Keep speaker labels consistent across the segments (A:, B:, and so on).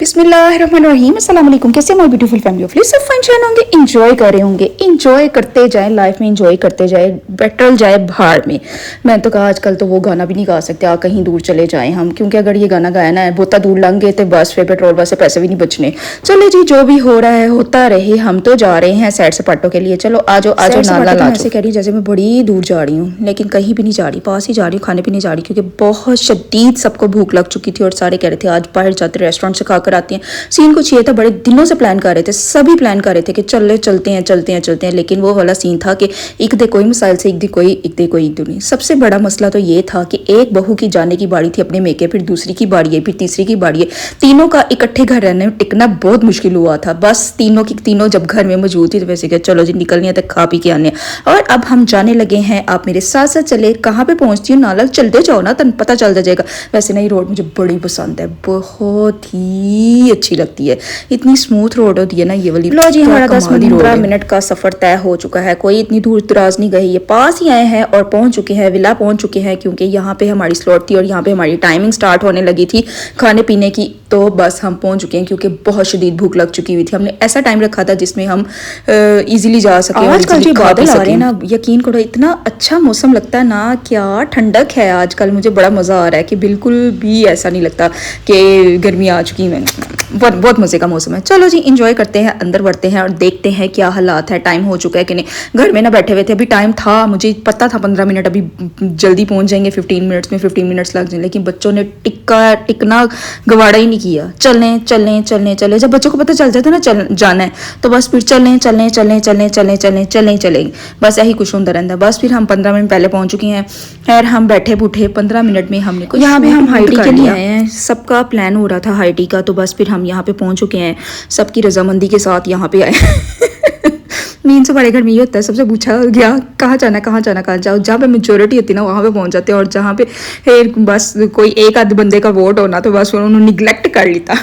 A: बिस्मिल्लाहिर्रहमानिर्रहीम अस्सलाम वालेकुम। कैसे माय ब्यूटीफुल फैमिली ऑफ सब फाइन शाइन होंगे, इंजॉय कर रहे होंगे। इंजॉय करते जाएं, लाइफ में इंजॉय करते जाएं, पेट्रोल जाए भाड़ में। मैं तो कहा आजकल तो वो गाना भी नहीं गा सकते, आ कहीं दूर चले जाएं हम, क्योंकि अगर ये गाना गाया ना बहुत दूर लंघ गए तो बस फिर पेट्रोल बस से पैसे भी नहीं बचने। चले जी, जो भी हो रहा है होता रहे, हम तो जा रहे हैं सैर सपाटों के लिए। चलो आ जाओ नाला ला। ऐसे कह रही जैसे मैं बड़ी दूर जा रही हूँ, लेकिन कहीं भी नहीं जा रही, पास ही जा रही हूँ, खाने पीने जा रही, क्योंकि बहुत शदीद सबको भूख लग चुकी थी और सारे कह रहे थे आज बाहर जाते रेस्टोरेंट से खाकर आते हैं। सीन कुछ ये था, बड़े दिनों से प्लान कर रहे थे, सभी प्लान कर रहे थे कि चलते हैं, लेकिन वो वाला सीन था कि एक दे कोई मिसाइल से एक दे कोई नहीं। सबसे बड़ा मसला तो ये था कि एक बहू की जाने की बारी थी अपने मेके, फिर दूसरी की बारी है, फिर तीसरी की बारी है। तीनों का इकट्ठे घर रहने में टिकना बहुत मुश्किल हुआ था। बस तीनों जब घर में मौजूद थी तो वैसे क्या चलो जी निकलने तक खा पी के आने। और अब हम जाने लगे हैं, आप मेरे साथ साथ चले। कहाँ पे पहुंचती हूँ? नाला चलते जाओ ना, तन पता चल जाएगा। वैसे ना ये रोड मुझे बड़ी पसंद है, बहुत ही अच्छी लगती है, इतनी स्मूथ रोड होती है ना ये वाली। लो जी, हमारा 10-15 मिनट का सफर तय हो चुका है, कोई इतनी दूर दराज नहीं गई, ये पास ही आए हैं और पहुंच चुके हैं, विला पहुंच चुके हैं, क्योंकि यहाँ पे हमारी स्लॉट थी और यहाँ पे हमारी टाइमिंग स्टार्ट होने लगी थी खाने पीने की। तो बस हम पहुंच चुके हैं, क्योंकि बहुत शदीद भूख लग चुकी हुई थी। हमने ऐसा टाइम रखा था जिसमें हम इजीली जा सके। आजकल जो बादल आ रहे हैं ना, यकीन करो इतना अच्छा मौसम लगता है ना, क्या ठंडक है आजकल। मुझे बड़ा मजा आ रहा है कि बिल्कुल भी ऐसा नहीं लगता कि गर्मी आ चुकी है। बहुत मजे का मौसम है। चलो जी इंजॉय करते हैं, अंदर बढ़ते हैं और देखते हैं क्या हालात है, टाइम हो चुका है कि नहीं। घर में ना बैठे हुए थे, अभी टाइम था, मुझे पता था 15 मिनट अभी जल्दी पहुंच जाएंगे, 15 मिनट्स में 15 मिनट्स लग जाएंगे, लेकिन बच्चों ने टिकना गवाड़ा ही नहीं किया। चलें। जब बच्चों को पता चल जाता है ना जाना है, तो बस फिर चलें, बस यही कुछ होता रहता है। बस फिर हम 15 मिनट पहले पहुंच चुके हैं। खैर हम बैठे बूठे 15 मिनट में हमने कुछ यहाँ पे हम हाइटी के लिए आए हैं, सबका प्लान हो रहा था हाइटी का, तो बस फिर हम यहाँ पे पहुंच चुके हैं, सबकी रजामंदी के साथ यहाँ पे आए। मीन से बड़े घर में ये होता है, सबसे पूछा गया कहाँ जाना कहाँ जाओ। जहाँ पे मेजोरिटी होती है ना वहाँ पे पहुँच जाते हैं, और जहाँ पे बस कोई एक आध बंदे का वोट होना तो बस उन्होंने निगलेक्ट कर लिया।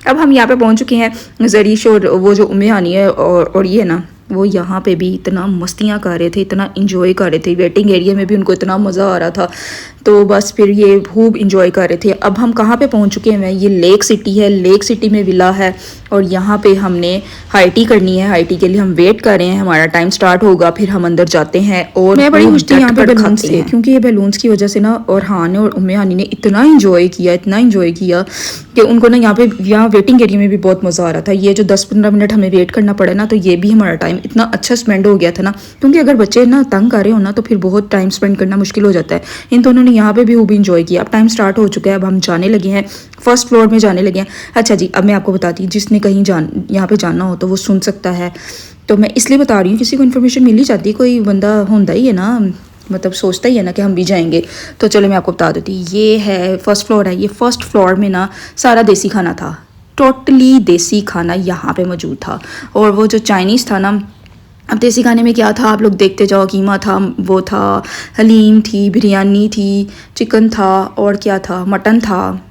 A: अब हम यहाँ पे पहुँच चुके हैं। जरीश और वो जो उम्मे हानी है और ये ना, वो यहाँ पे भी इतना मस्तियाँ कर रहे थे, इतना इंजॉय कर रहे थे। वेटिंग एरिया में भी उनको इतना मज़ा आ रहा था, तो बस फिर ये खूब इंजॉय कर रहे थे। अब हम कहाँ पे पहुँच चुके हैं? ये लेक सिटी है, लेक सिटी में विला है, और यहाँ पे हमने हाइटी करनी है। हाइटी के लिए हम वेट कर रहे हैं, हमारा टाइम स्टार्ट होगा, फिर हम अंदर जाते हैं। और मैं बड़ी खुश थी यहाँ पे बैलून्स से, क्योंकि ये बैलून्स की वजह से ना और हान और उम्मे हानी ने इतना इंजॉय किया कि उनको ना यहाँ वेटिंग एरिया में भी बहुत मज़ा आ रहा था। ये जो 10-15 मिनट हमें वेट करना पड़ा ना, तो ये भी हमारा टाइम इतना अच्छा स्पेंड हो गया था ना, क्योंकि अगर बच्चे ना तंग कर रहे हो ना तो फिर बहुत टाइम स्पेंड करना मुश्किल हो जाता है। इन दोनों ने यहाँ पे भी खूब इंजॉय किया। अब टाइम स्टार्ट हो चुका है, अब हम जाने लगे हैं, फर्स्ट फ्लोर में जाने लगे हैं। अच्छा जी, अब मैं आपको बताती हूँ, जिसने कहीं यहाँ पे जाना हो तो वो सुन सकता है, तो मैं इसलिए बता रही हूँ, किसी को इन्फॉर्मेशन मिल ही जाती है, कोई बंदा होता ही है ना, मतलब सोचता ही है ना कि हम भी जाएंगे। तो चलो मैं आपको बता देती हूँ, ये है फर्स्ट फ्लोर है। ये फर्स्ट फ्लोर में ना सारा देसी खाना था, टोटली देसी खाना यहाँ पे मौजूद था। और वो जो चाइनीज़ था ना, अब देसी खाने में क्या था आप लोग देखते जाओ। कीमा था, वो था, हलीम थी, बिरयानी थी, चिकन था, और क्या था, मटन था,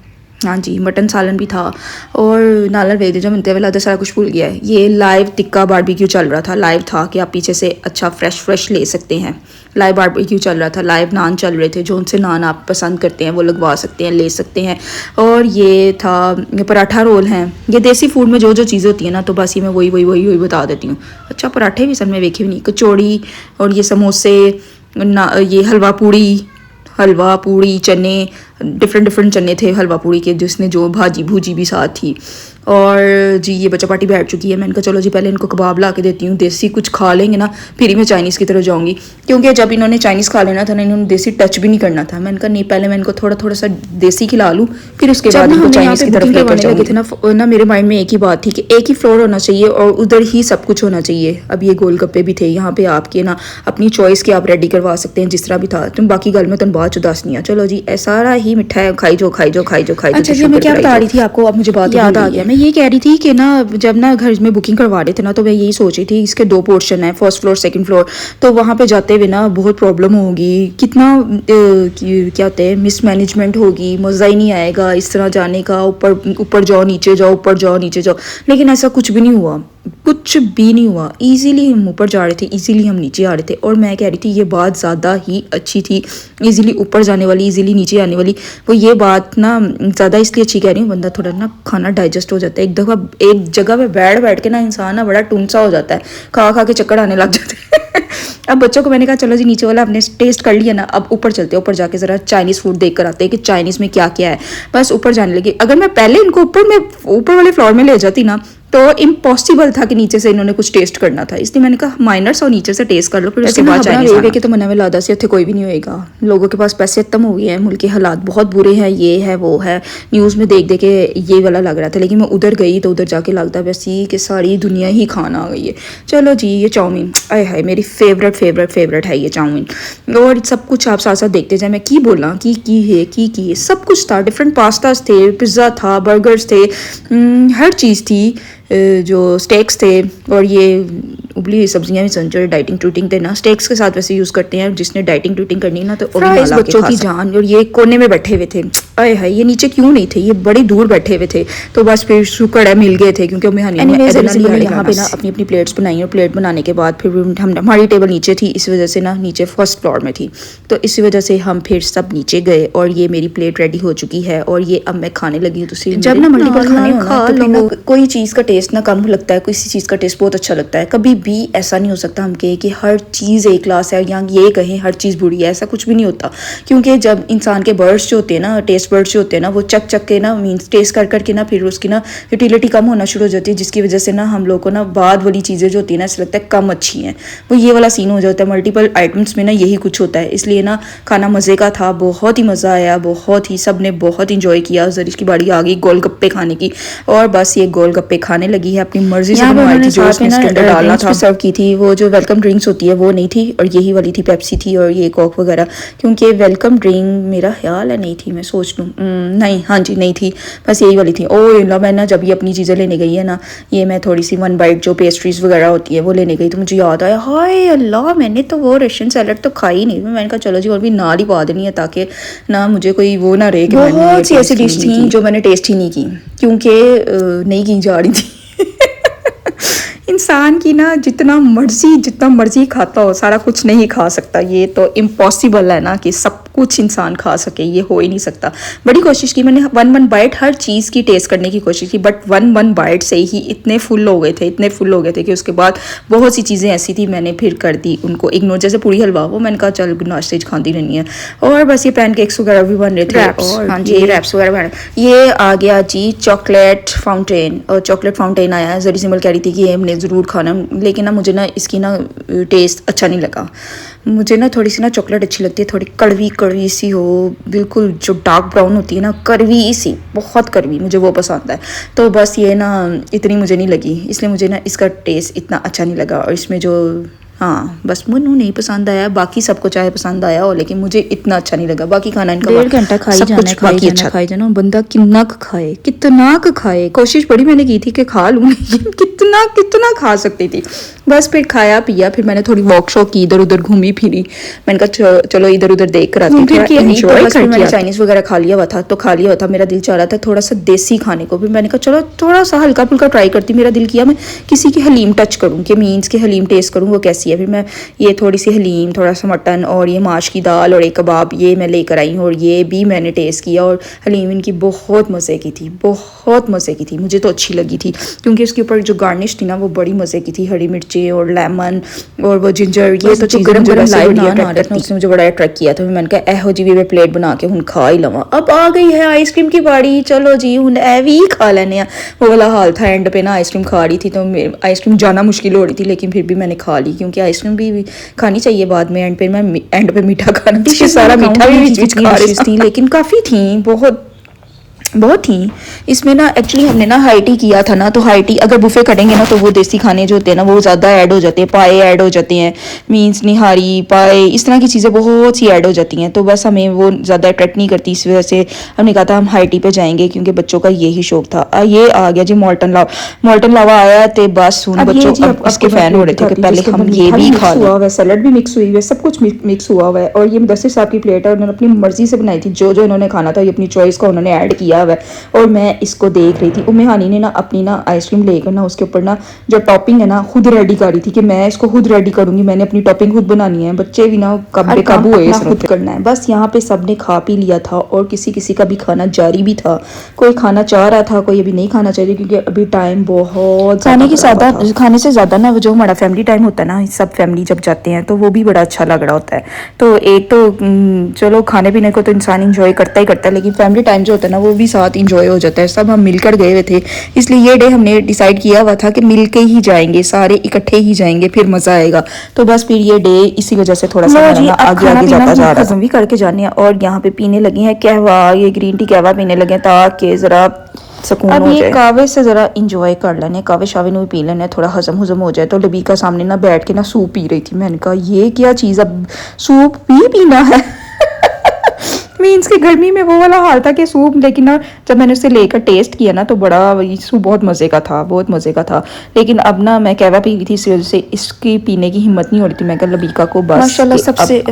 A: हाँ जी मटन सालन भी था, और नालर वेद जो मिलते वाला सारा कुछ भूल गया है। ये लाइव टिक्का बारबेक्यू चल रहा था, लाइव था कि आप पीछे से अच्छा फ्रेश ले सकते हैं। लाइव बारबेक्यू चल रहा था, लाइव नान चल रहे थे, जो उनसे नान आप पसंद करते हैं वो लगवा सकते हैं, ले सकते हैं। और ये था, ये पराठा रोल हैं। ये देसी फूड में जो चीज़ें होती है ना, तो बस ये मैं वही बता देती हूँ। अच्छा पराठे भी सर में वेखे भी नहीं, कचौड़ी, और ये समोसे ना, ये हलवा पूड़ी चने, डिफरेंट चने थे हलवा पूड़ी के, जिसने जो भाजी भूजी भी साथ थी। और जी ये बच्चा पार्टी बैठ चुकी है। मैंने कहा चलो जी पहले इनको कबाब ला के देती हूँ, देसी कुछ खा लेंगे ना, फिर ही मैं चाइनीज़ की तरफ जाऊँगी, क्योंकि जब इन्होंने चाइनीज़ खा लेना था ना, इन्होंने देसी टच भी नहीं करना था। मैंने कहा नहीं, पहले मैं इनको थोड़ा सा देसी खिला लूँ, फिर उसके बाद इनको चाइनीज़ की तरफ लेकर जाऊँगी। थे ना मेरे माइंड में एक ही बात थी कि एक ही फ्लोर होना चाहिए और उधर ही सब कुछ होना चाहिए। अब ये गोलगप्पे भी थे यहाँ पे, आपके ना अपनी चॉइस के आप रेडी करवा सकते हैं, जिस तरह भी था। तुम बाकी गल में तुम बाद चुदास नहीं। चलो जी सारा ही मिठा है, खाई जो। अच्छा जी, मैं क्या बता रही थी आपको, अब मुझे बात याद आ गया। मैं ये कह रही थी कि ना जब ना घर में बुकिंग करवा रहे थे ना, तो मैं यही सोच रही थी, इसके 2 पोर्शन है, फर्स्ट फ्लोर सेकंड फ्लोर, तो वहाँ पे जाते हुए ना बहुत प्रॉब्लम होगी, कितना क्या होते हैं मिसमैनेजमेंट होगी, मज़ा ही नहीं आएगा इस तरह जाने का। ऊपर जाओ नीचे जाओ, ऊपर जाओ नीचे जाओ, लेकिन ऐसा कुछ भी नहीं हुआ। कुछ भी नहीं हुआ। इजीली हम ऊपर जा रहे थे, इजीली हम नीचे आ रहे थे। और मैं कह रही थी ये बात ज़्यादा ही अच्छी थी, इजीली ऊपर जाने वाली, इजीली नीचे आने वाली। वो ये बात ना ज़्यादा इसलिए अच्छी कह रही हूँ, बंदा थोड़ा ना खाना डाइजेस्ट हो जाता है। एक दफ़ा एक जगह पे बैठ बैठ के ना इंसान ना बड़ा टुनसा हो जाता है, खा खा के चक्कर आने लग जाते हैं। अब बच्चों को मैंने कहा चलो जी नीचे वाला आपने टेस्ट कर लिया ना, अब ऊपर चलते हैं, ऊपर जाके ज़रा चाइनीज़ फूड देख कर आते हैं कि चाइनीज़ में क्या क्या है। बस ऊपर जाने लगी। अगर मैं पहले इनको ऊपर वाले फ्लोर में ले जाती ना तो इम्पॉसिबल था कि नीचे से इन्होंने कुछ टेस्ट करना था। इसलिए मैंने कहा माइनर्स और नीचे से टेस्ट कर लो, फिर उसके बाद चाइनीज़ के तो मना में लादा से उत्थे कोई भी नहीं होएगा। लोगों के पास पैसे खत्म हो गए हैं, मुल्क के हालात बहुत बुरे हैं, ये है वो है, न्यूज़ में देख देख के ये वाला लग रहा था। लेकिन मैं उधर गई तो उधर जाके लगता वैसे कि सारी दुनिया ही खाना आ गई है। चलो जी, ये चाउमीन आए हाय मेरी फेवरेट है ये चाउमीन। और सब कुछ आप साथ साथ देखते जाए, मैं की बोला की सब कुछ था। डिफरेंट पास्ताज थे, पिज़्ज़ा था, बर्गर्स थे, हर चीज़ थी, जो स्टेक्स थे। और ये उबली हुई सब्जियां भी समझो डाइटिंग टूटिंग थे ना, स्टेक्स के साथ वैसे यूज़ करते हैं। जिसने डाइटिंग टूटिंग करनी है ना तो फ्राइज बच्चों की जान। और ये कोने में बैठे हुए थे, आए हाय ये नीचे क्यों नहीं थे, ये बड़ी दूर बैठे हुए थे। तो बस फिर शुक्र है मिल गए थे, क्योंकि हमें यहाँ पे ना अपनी अपनी प्लेट्स बनाई। और प्लेट बनाने के बाद फिर हम हमारी टेबल नीचे थी, इस वजह से ना नीचे फर्स्ट फ्लोर में थी, तो इसी वजह से हम फिर सब नीचे गए। और ये मेरी प्लेट रेडी हो चुकी है और ये अब मैं खाने लगी हूँ। तो जब ना मल्टीपल खाने हो तो कोई चीज़ का टेस्ट ना कम लगता है, किसी चीज़ का टेस्ट बहुत अच्छा लगता है। कभी भी ऐसा नहीं हो सकता हम कहें कि हर चीज़ एक क्लास है या ये कहें हर चीज़ बुरी है, ऐसा कुछ भी नहीं होता। क्योंकि जब इंसान के बर्ड्स जो होते हैं ना, टेस्ट बर्ड्स जो होते हैं ना, वो चक चक के ना मीन्स टेस्ट कर करके ना फिर उसकी ना यूटिलिटी कम होना शुरू हो जाती है, जिसकी वजह से ना हम लोग को ना बाद वाली चीज़ें जो होती है ना ऐसा लगता है कम अच्छी हैं। वो ये वाला सीन हो जाता है। मल्टीपल आइटम्स में ना यही कुछ होता है। इसलिए ना खाना मज़े का था, बहुत ही मज़ा आया, बहुत ही सब ने बहुत इंजॉय किया। जरिश की बारी आ गई गोलगप्पे खाने की, और बस ये गोलगप्पे खाने लगी है अपनी मर्जी से बनवाई थी। जो उसने इसके अंदर डालना था सर्व की थी, वो जो वेलकम ड्रिंक्स होती है वो नहीं थी, और यही वाली थी पेप्सी थी और ये कोक वगैरह। क्योंकि वेलकम ड्रिंक मेरा ख्याल है नहीं थी, मैं सोच लूँ, नहीं हाँ जी नहीं थी, बस यही वाली थी। ओ अल्लाह, मैं ना जब ये अपनी चीज़ें लेने गई है ना, ये मैं थोड़ी सी 1 बाइट जो पेस्ट्रीज वगैरह होती है वो लेने गई, तो मुझे याद आया हाय अल्लाह मैंने तो वो रशियन सैलड तो खाई नहीं। मैंने कहा चलो जी और भी नाल ही पा देनी है, ताकि ना मुझे कोई वो ना रहे कि बहुत सी ऐसी डिश थी जो मैंने टेस्ट ही नहीं की, क्योंकि नहीं की जा रही थी। इंसान की ना जितना मर्जी खाता हो, सारा कुछ नहीं खा सकता। ये तो इम्पॉसिबल है ना कि सब कुछ इंसान खा सके, ये हो ही नहीं सकता। बड़ी कोशिश की मैंने, 1 बाइट हर चीज़ की टेस्ट करने की कोशिश की, बट 1 बाइट से ही इतने फुल हो गए थे कि उसके बाद बहुत सी चीज़ें ऐसी थी मैंने फिर कर दी उनको इग्नोर। जैसे पूरी हलवा, वो मैंने कहा चल नाश्ते खाती रहनी है। और बस ये पैनकेक्स वगैरह भी बन रहे थे, और हाँ जी रैप्स वगैरह बन रहे। ये आ गया जी चॉकलेट फाउंटेन, और चॉकलेट फाउंटेन आया। जरी सिंबल कह रही थी कि ये हमने ज़रूर खाना, लेकिन ना मुझे ना इसकी ना टेस्ट अच्छा नहीं लगा। मुझे ना थोड़ी सी ना चॉकलेट अच्छी लगती है, थोड़ी कड़वी सी हो, बिल्कुल जो डार्क ब्राउन होती है ना, कड़वी सी, बहुत कड़वी, मुझे वो पसंद है। तो बस ये ना इतनी मुझे नहीं लगी, इसलिए मुझे ना इसका टेस्ट इतना अच्छा नहीं लगा। और इसमें जो हाँ बस मुन्नू नहीं पसंद आया, बाकी सबको चाहे पसंद आया हो, लेकिन मुझे इतना अच्छा नहीं लगा। बाकी खाना इनका 1.5 घंटा खाई जाना बंदा कितना खाए। कोशिश बड़ी मैंने की थी कि खा लूँ, कितना खा सकती थी। बस फिर खाया पिया, फिर मैंने थोड़ी वॉक शॉक की, इधर उधर घूमी फिरी। मैंने कहा चलो इधर उधर देख कर आती हूँ। मैंने चाइनीज़ वगैरह खा लिया हुआ था, मेरा दिल चाह रहा था थोड़ा सा देसी खाने को। फिर मैंने कहा चलो थोड़ा सा हल्का फुल्का ट्राई करती। मेरा दिल किया मैं किसी की हलीम टच करूँ, कि मीन्स के हलीम टेस्ट करूँ वो कैसी है। फिर मैं ये थोड़ी सी हलीम, थोड़ा सा मटन और ये माश की दाल और एक कबाब ये मैं लेकर आई हूँ, और ये भी मैंने टेस्ट किया। और हलीम इनकी बहुत मज़े की थी, मुझे तो अच्छी लगी थी, क्योंकि उसके ऊपर जो गार्निश थी ना वो बड़ी मज़े की थी, हरी मिर्ची और लेमन और वो जिंजर। ये तो चीज़ गरम उसने मुझे बड़ा अट्रैक्ट किया था। मैंने कहा एहो जी भी प्लेट बना के हूँ खा ही लवा। अब आ गई है आइसक्रीम की बारी, चलो जी हूँ ए भी खा लेने। वो वाला हाल था, एंड पे ना आइसक्रीम खा रही थी, तो आइसक्रीम जाना मुश्किल हो रही थी, लेकिन फिर भी मैंने खा ली, क्योंकि आइसक्रीम भी खानी चाहिए बाद में। एंड पे मीठा खाना थी, सारा मीठा भी बीच खा रही थी, लेकिन काफ़ी थी, बहुत थी। इसमें ना एक्चुअली हमने ना हाई टी किया था ना, तो हाई टी अगर बुफे करेंगे ना तो वो देसी खाने जो होते हैं ना वो ज़्यादा ऐड हो जाते हैं, पाए ऐड हो जाते हैं, मीन्स निहारी पाए इस तरह की चीज़ें बहुत सी ऐड हो जाती हैं, तो बस हमें वो ज़्यादा अट्रैक्ट नहीं करती। इस वजह से हमने कहा था हम हाई टी पे जाएंगे, क्योंकि बच्चों का यही शौक था। ये आ गया जी मॉल्टन लावा आया, तो बस बच्चों इसके फ़ैन हो रहे थे कि पहले हम ये भी खा हुआ है, सैलड भी मिक्स हुई है, सब कुछ मिक्स हुआ हुआ है। और ये मुदस्सिर साहब की प्लेट है, उन्होंने अपनी मर्जी से बनाई थी, जो इन्होंने खाना था ये अपनी चॉइस का उन्होंने ऐड किया हुआ है और मैं इसको देख रही थी। उम्मे हानी ने ना अपनी ना आइसक्रीम लेकर ना उसके ऊपर ना जो टॉपिंग है ना खुद रेडी कर रही थी कि मैं इसको खुद रेडी करूंगी, मैंने अपनी टॉपिंग खुद बनानी है। बच्चे भी ना कब बेकाबू हुए खुद करना है। बस यहाँ पे सबने खा पी लिया था और किसी किसी का भी खाना जारी भी था। कोई खाना चाह रहा था, कोई अभी नहीं खाना चाहिए क्योंकि अभी टाइम बहुत खाने से ज्यादा ना जो हमारा फैमिली टाइम होता है ना, सब फैमिली जब जाते हैं तो वो भी बड़ा अच्छा लग रहा होता है। तो एक तो चलो खाने पीने को तो इंसान इंजॉय करता ही करता है, लेकिन फैमिली टाइम जो होता है ना वो भी साथ इंजॉय हो जाता है। सब हम मिलकर गए हुए थे, इसलिए ये डे हमने डिसाइड किया हुआ था कि मिलके ही जाएंगे, सारे इकट्ठे ही जाएंगे, फिर मजा आएगा। तो बस फिर ये डे इसी वजह से थोड़ा सा आगे आगे जाता जा रहा है। भी करके जाने हैं और यहाँ पे पीने लगे हैं कहवा, ये ग्रीन टी कहवा पीने लगे ताकि जरा सुकून हो जाए। कावे से जरा इंजॉय कर लेने, कावे शावे भी पी लेने, थोड़ा हजम हुजम हो जाए। तो लबीका सामने ना बैठ के ना सूप पी रही थी। मैंने कहा ये क्या चीज़, अब सूप भी पीना है। मीन्स कि गर्मी में वो वाला हाल था कि सूप, लेकिन ना जब मैंने उसे लेकर टेस्ट किया ना तो बड़ा सूप बहुत मज़े का था, बहुत मज़े का था। लेकिन अब ना मैं कहवा पी रही थी, इस वजह से इसकी पीने की हिम्मत नहीं हो रही थी। मैं कहा लबीका को बस माशाल्लाह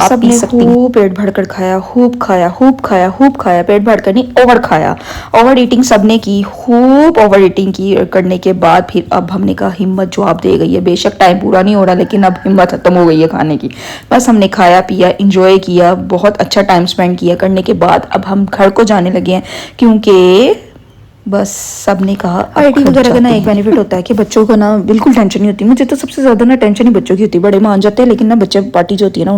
A: सबने खूब पेट भर कर खाया, खूब खाया, खूब खाया, खूब खाया, पेट भर कर नहीं ओवर खाया। ओवर ईटिंग सबने की, खूब ओवर ईटिंग की करने के बाद फिर अब हमने कहा हिम्मत जवाब दे गई है। बेशक टाइम पूरा नहीं हो रहा लेकिन अब हिम्मत खत्म हो गई है खाने की। बस हमने खाया पिया, इंजॉय किया, बहुत अच्छा टाइम स्पेंड किया। करने के बाद अब हम घर को जाने लगे हैं क्योंकि बस सबने कहा आईटी वगैरह का ना एक बेनिफिट होता है कि बच्चों को ना बिल्कुल टेंशन नहीं होती। मुझे तो सबसे ज्यादा ना टेंशन ही बच्चों की होती है। बड़े मान जाते हैं लेकिन ना बच्चे पार्टी जो होती है ना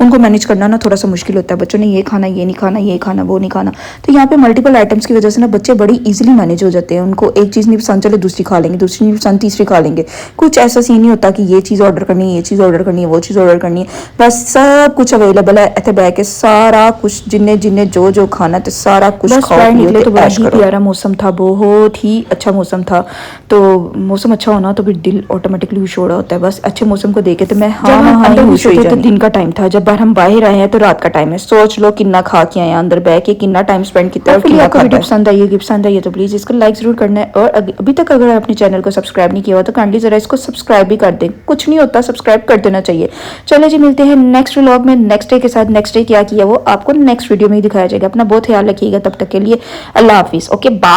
A: उनको मैनेज करना ना थोड़ा सा मुश्किल होता है। बच्चों ने ये खाना, ये नहीं खाना, ये खाना, वो नहीं खाना। तो यहाँ पे मल्टीपल आइटम्स की वजह से ना बच्चे बड़ी ईजिली मैनेज हो जाते हैं। उनको एक चीज़ नहीं पसंद चले दूसरी खा लेंगे, दूसरी नहीं पसंद तीसरी खा लेंगे। कुछ ऐसा सीन नहीं होता कि ये चीज़ ऑर्डर करनी है, ये चीज़ ऑर्डर करनी है, वो चीज़ ऑर्डर करनी है। बस सब कुछ अवेलेबल है, इतने बैठ के सारा कुछ जिन्हें जिन्हें जो जो खाना तो सारा कुछ खाओ निकले। तो बड़ा ही प्यारा मौसम था, बहुत ही अच्छा मौसम था। तो मौसम अच्छा होना तो फिर दिल ऑटोमेटिकली खुश हो रहा होता है। बस अच्छे मौसम को देखे तो मैं तो दिन का टाइम था, जब बार हम बाहर आए हैं तो रात का टाइम है। सोच लो कितना खा के आए, अंदर बैठ के कितना टाइम स्पेंड किया। आपको वीडियो पसंद आई है तो प्लीज इसको लाइक जरूर करना है। और अभी तक अगर अपने चैनल को सब्सक्राइब नहीं किया हुआ तो काइंडली जरा इसको सब्सक्राइब भी कर दें, कुछ नहीं होता, सब्सक्राइब कर देना चाहिए। चलो जी, मिलते हैं नेक्स्ट व्लॉग में नेक्स्ट डे के साथ। नेक्स्ट डे क्या किया वो आपको नेक्स्ट वीडियो में ही दिखाया जाएगा। अपना बहुत ख्याल रखिएगा, तब तक के लिए अल्लाह हाफिज, ओके बाय।